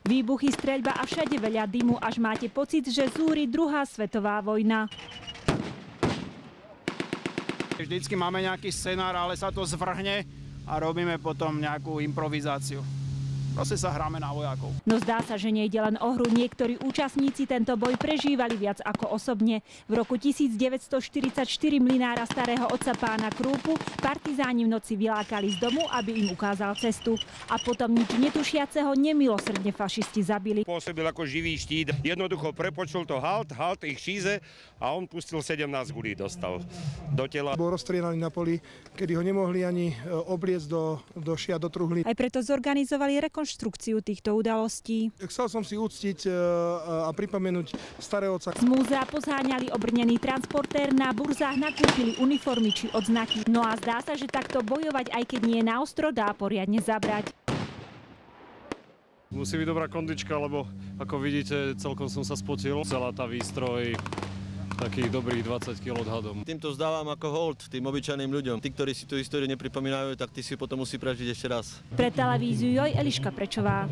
Výbuchy, streľba a všade veľa dymu, až máte pocit, že zúri druhá svetová vojna. Vždycky máme nejaký scenár, ale sa to zvrhne a robíme potom nejakú improvizáciu. Proste sa hráme na vojakov. No zdá sa, že nejde len o hru. Niektorí účastníci tento boj prežívali viac ako osobne. V roku 1944 mlynára starého otca pána Krúpu partizáni v noci vylákali z domu, aby im ukázal cestu. A potom nič netušiaceho nemilosrdne fašisti zabili. Pôsobil ako živý štít. Jednoducho prepočul to halt ich šíze a on pustil 17 gulí, dostal do tela. Bol rozstrieľaný na poli, kedy ho nemohli ani obliecť do šiat, do truhly. Aj preto zorganizovali rekonštrukciu týchto udalostí. Chcel som si uctiť a pripomenúť starého otca. Z múzea pozháňali obrnený transportér, na burzách nakúpili uniformy či odznaky. No a zdá sa, že takto bojovať, aj keď nie naostro, dá poriadne zabrať. Musí byť dobrá kondička, lebo ako vidíte, celkom som sa spotil. Celá tá výstroj takých dobrých 20 kg odhadom. Týmto vzdávam ako hold tým obyčajným ľuďom. Tí, ktorí si tú históriu nepripomínajú, tak tí si potom musí prežiť ešte raz. Pre televíziu Joj, Eliška Prečová.